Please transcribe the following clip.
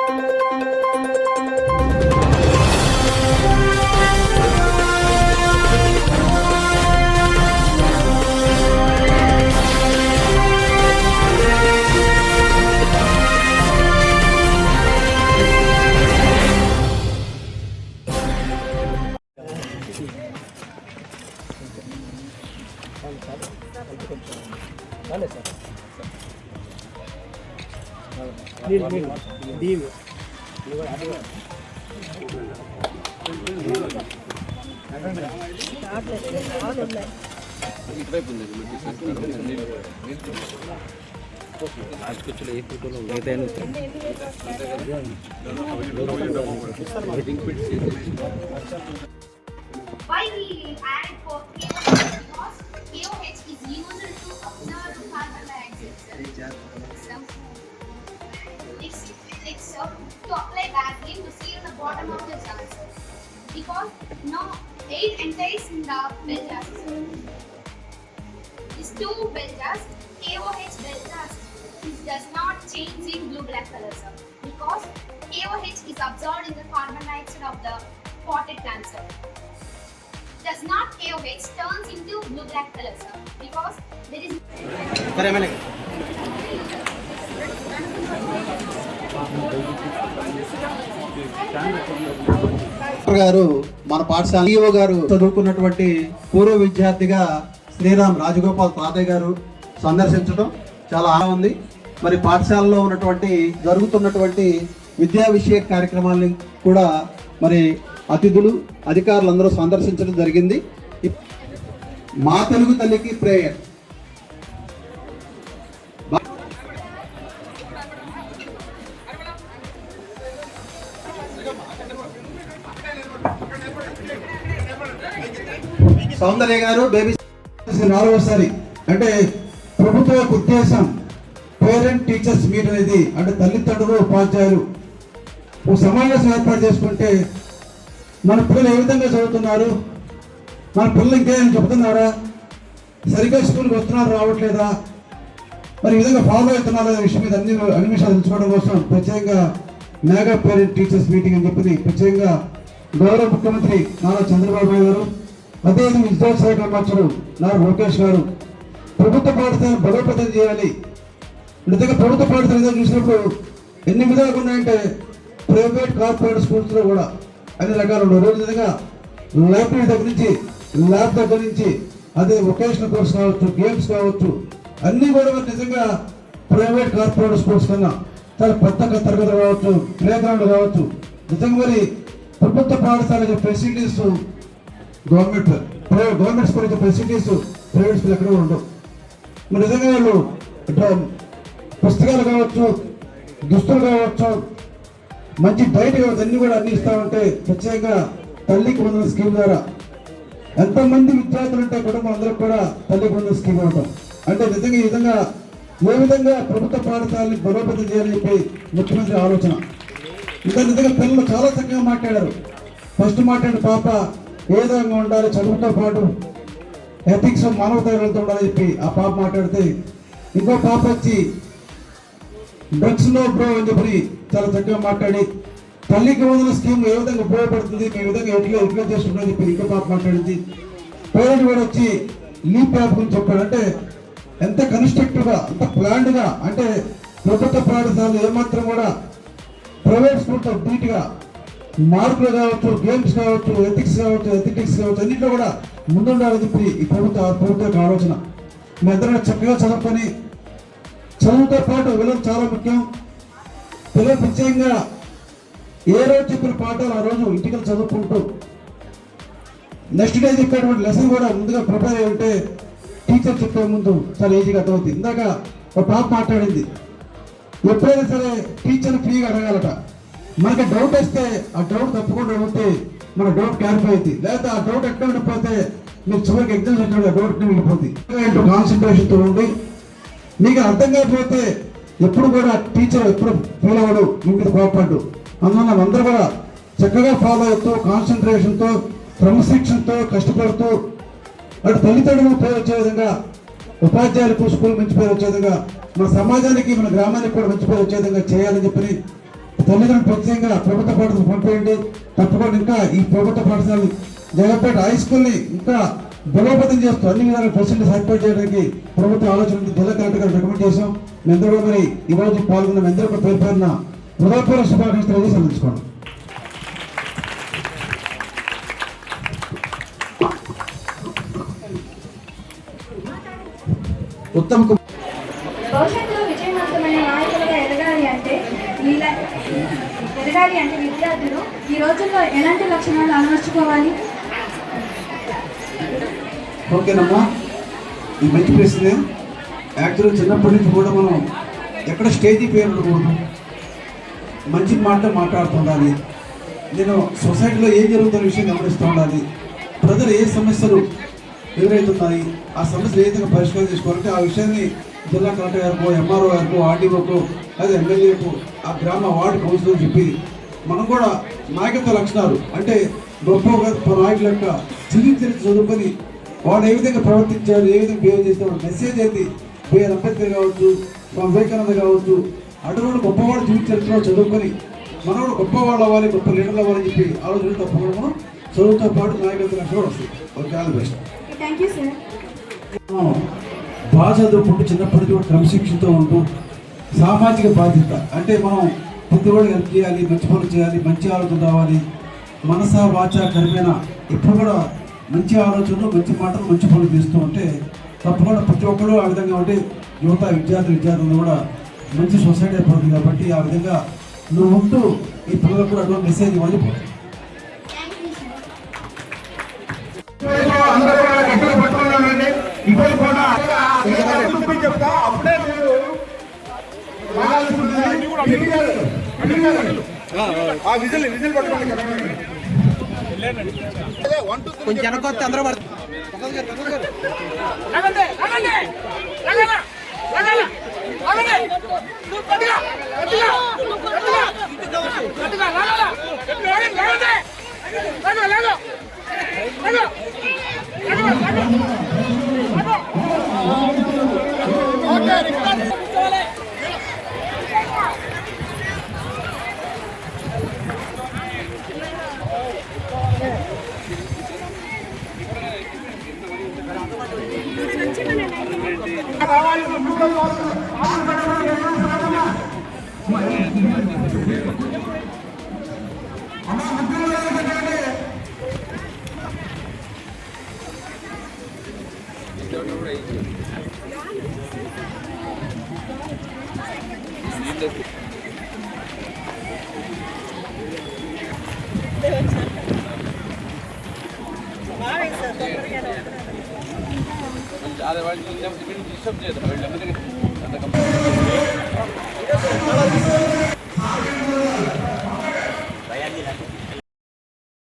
Why we add for KOH is used to observe carbon dioxide. It's to apply Vaseline to seal the bottom of the jars because no air enters in the bell jars. These two bell jars, KOH bell jars, does not change in blue-black color, sir, because KOH is absorbed in the carbon dioxide of the potted plant, sir. Does not KOH turns into blue-black color, sir, because there is. గారు మన పాఠశాల EO గారు చదువుకున్నటువంటి పూర్వ విద్యార్థిగా శ్రీరామ్ రాజగోపాల్ తాతయ్య గారు సందర్శించడం చాలా ఆనందంగా ఉంది. మరి పాఠశాలలో ఉన్నటువంటి జరుగుతున్నటువంటి విద్యా విషయ కార్యక్రమాలను కూడా మరి అతిథులు అధికారులందరూ సందర్శించడం జరిగింది. మా తెలుగు తల్లికి ప్రేయర్. సౌందర్య గారు బేబీ 4వసారి అంటే ప్రభుత్వ ఉద్దేశం పేరెంట్ టీచర్స్ మీట్ అనేది అంటే తల్లిదండ్రులు ఉపాధ్యాయులు ఒక సమావేశం ఏర్పాటు చేసుకుంటే మన పిల్లలు ఏ విధంగా చదువుతున్నారు, మన పిల్లలు ఇంకేమైనా చెబుతున్నారా, సరిగ్గా స్కూల్కి వస్తున్నారు రావట్లేదా, మరి ఈ విధంగా ఫాలో అవుతున్నారా అనే విషయం మీద అన్ని విషయాలు తెలుసుకోవడం కోసం ప్రత్యేకంగా మెగా పేరెంట్ టీచర్స్ మీటింగ్ అని చెప్పి ప్రత్యేకంగా గౌరవ ముఖ్యమంత్రి నారా చంద్రబాబు నాయుడు గారు, అదేవిధంగా విద్యాశాఖ మంత్రులు నారా లోకేష్ గారు ప్రభుత్వ పాఠశాలను బలోపేతం చేయాలి. నిజంగా ప్రభుత్వ పాఠశాల చూసినప్పుడు ఎన్ని విధాలుగా ఉన్నాయంటే ప్రైవేట్ కార్పొరేట్ స్కూల్స్లో కూడా అన్ని రకాలు ఉన్నాయి. రోజు విధంగా లైబ్రరీ దగ్గర నుంచి ల్యాబ్ దగ్గర నుంచి అదే వొకేషనల్ కోర్స్ కావచ్చు, గేమ్స్ కావచ్చు, అన్నీ కూడా నిజంగా ప్రైవేట్ కార్పొరేట్ స్కూల్స్ కన్నా చాలా పెద్ద తరగతులు కావచ్చు, ప్లే గ్రౌండ్ కావచ్చు. నిజంగా మరి ప్రభుత్వ పాఠశాల facilities government school facilities private school ఎక్కడ ఉండవు. మరి నిజంగా వాళ్ళు పుస్తకాలు కావచ్చు, దుస్తులు కావచ్చు, మంచి డైట్ కావచ్చు, అన్ని కూడా అన్ని ఇస్తామంటే ప్రత్యేకంగా తల్లికి వందన స్కీమ్ ద్వారా ఎంతమంది విద్యార్థులు ఉంటే కుటుంబం అందరికి కూడా తల్లికి వందన స్కీమ్ ఇవ్వటం అంటే నిజంగా ఈ విధంగా ఏ విధంగా ప్రభుత్వ పాఠశాలని బలోపేతం చేయాలని చెప్పి ముఖ్యమంత్రి ఆలోచన. ఇంకా నిజంగా పిల్లలు చాలా చక్కగా మాట్లాడారు. ఫస్ట్ మాట్లాడిన పాప ఏ విధంగా ఉండాలి, చదువుతో పాటు ఎథిక్స్ మానవతా వెళ్తూ ఉండాలని చెప్పి ఆ పాప మాట్లాడితే, ఇంకో పాప వచ్చి డ్రగ్స్ నో బ్రో అని చెప్పి చాలా చక్కగా మాట్లాడి తల్లికి వందన స్కీమ్ ఏ విధంగా ఉపయోగపడుతుంది, ఏ విధంగా ఎట్లా చేసుకుంటుందని చెప్పి ఇంకో పాప మాట్లాడింది. పేరెంట్ కూడా వచ్చి లీప్ యాప్ గురించి చెప్పాడు. అంటే ఎంత కన్స్ట్రక్టివ్గా అంత ప్లాన్డ్గా అంటే ప్రభుత్వ పాఠశాలలు ఏమాత్రం కూడా ప్రైవేట్ స్కూల్తో ధీటుగా మార్కులు కావచ్చు, గేమ్స్ కావచ్చు, ఎథిక్స్ కావచ్చు, ఎథిటిక్స్ కావచ్చు, అన్నింటిలో కూడా ముందుండాలని చెప్పి ఈ ప్రభుత్వ ఆలోచన. మీ అందరూ చక్కగా చదువుకొని చదువుతో పాటు విలువ చాలా ముఖ్యం. పిల్లలు ప్రత్యేకంగా ఏ రోజు చెప్పిన పాఠాలు ఆ రోజు ఇంటికి చదువుకుంటూ నెక్స్ట్ డే చెప్పేటువంటి లెసన్ కూడా ముందుగా ప్రిపేర్ అయ్యి ఉంటే టీచర్ చెప్పే ముందు చాలా ఈజీగా అర్థమవుతుంది. ఇందాక ఒక పాప మాట్లాడింది, ఎప్పుడైనా సరే టీచర్ ఫ్రీగా అడగాలట. మనకి డౌట్ వస్తే ఆ డౌట్ తప్పకుండా ఉంటే మన డౌట్ క్లారిఫై అవుతుంది. లేకపోతే ఆ డౌట్ ఎక్కడ ఉండిపోతే మీరు చివరికి ఎగ్జామ్స్ వచ్చే డౌట్ మిగిలిపోతుంది. కాన్సన్ట్రేషన్తో ఉండి మీకు అర్థం కాకపోతే ఎప్పుడు కూడా టీచర్ ఎప్పుడు ఫీల్ అవ్వడు, మీ మీద కోపడ్డు. అందువల్ల అందరూ కూడా చక్కగా ఫాలో అవుతూ కాన్సన్ట్రేషన్తో క్రమశిక్షణతో కష్టపడుతూ అటు తల్లిదండ్రులకు పేరు వచ్చే విధంగా, ఉపాధ్యాయులకు స్కూల్ మంచి పేరు వచ్చే విధంగా, మన సమాజానికి మన గ్రామానికి కూడా మంచి పేరు వచ్చే విధంగా చేయాలని చెప్పి తల్లిదండ్రులు ప్రత్యేకంగా ప్రభుత్వ పాఠశాల పంపేయండి. తప్పకుండా ఇంకా ఈ ప్రభుత్వ పాఠశాల జగపేట హై స్కూల్ని ఇంకా బలోపేతం చేస్తూ అన్ని విధాలుగా ఫెసిలిటీస్ ఏర్పాటు చేయడానికి ప్రభుత్వ ఆలోచన జిల్లా కలెక్టర్ గారు రికమెండ్ చేశాం. మీ అందరూ కూడా మరి ఈ రోజు పాల్గొన్న మీ అందరూ పేరు పేరున హృదయపూర్వక శుభాకాంక్షలు తెలియజేసి అందించుకోండి. ఉత్తమ్ భవిష్యత్తులో విజయవంతమైన నాయకులుగా ఎదగాలి అంటే విద్యార్థులు ఈ రోజుల్లో ఎలాంటి లక్షణాలు అలవర్చుకోవాలి? ఓకేనమ్మా, ఈ మంచి ప్రశ్నే. యాక్చువల్గా చిన్నప్పటి నుంచి కూడా మనం ఎక్కడ స్టేజీ పేరు ఉండకూడదు, మంచి మాట మాట్లాడుతుండాలి. నేను సొసైటీలో ఏం జరుగుతున్న విషయం గమనిస్తూ ఉండాలి. ప్రజలు ఏ సమస్యలు ఎదురవుతున్నాయి, ఆ సమస్యలు ఏ విధంగా పరిష్కారం చేసుకోవాలంటే ఆ విషయాన్ని జిల్లా కలెక్టర్ గారికి, ఎంఆర్ఓ గారికి, ఆర్డీఓకు, అదే ఎమ్మెల్యేకు, ఆ గ్రామ వార్డు కౌన్సిలర్ చెప్పి మనం కూడా నాయకత్వ లక్షణాలు అంటే గొప్ప నాయకుల యొక్క జీవితం చదువుకొని వాడు ఏ విధంగా ప్రవర్తించారు, ఏ విధంగా బిహేవ్ చేస్తారు, మెసేజ్ ఏంటి, బిఆర్ అంబేద్కర్ కావచ్చు, స్వామి వివేకానంద కావచ్చు, అటువంటి గొప్పవాడు జీవిత చరిత్రలో చదువుకొని మనం కూడా గొప్పవాళ్ళు అవ్వాలి, గొప్ప లీడర్లు అవ్వాలని చెప్పి ఆలోచన తప్పకుండా మనం చదువుతో పాటు నాయకత్వ లక్షణాలు వస్తాయి. Okay, all the best. Thank you sir. బాగా చదువుకుంటూ చిన్నప్పటి నుంచి కూడా క్రమశిక్షణతో ఉంటూ సామాజిక బాధ్యత అంటే మనం ప్రతి కూడా హెల్ప్ చేయాలి, మంచి పనులు చేయాలి, మంచి ఆలోచన రావాలి, మనస వాచ కర్మేన ఎప్పుడు కూడా మంచి ఆలోచనలు, మంచి మాటలు, మంచి పనులు చేస్తూ ఉంటే తప్పకుండా ప్రతి ఒక్కరు ఆ విధంగా ఉంటే యువత విద్యార్థులు కూడా మంచి సొసైటీ ఏర్పడుతుంది. కాబట్టి ఆ విధంగా నువ్వు ఉంటూ ఈ పిల్లలకు కూడా అటువంటి మెసేజ్ ఇవ్వాలి. కొంచెం వెనకొస్తే అందరూ అదే వాళ్ళు డిస్టర్బ్ చేయదు.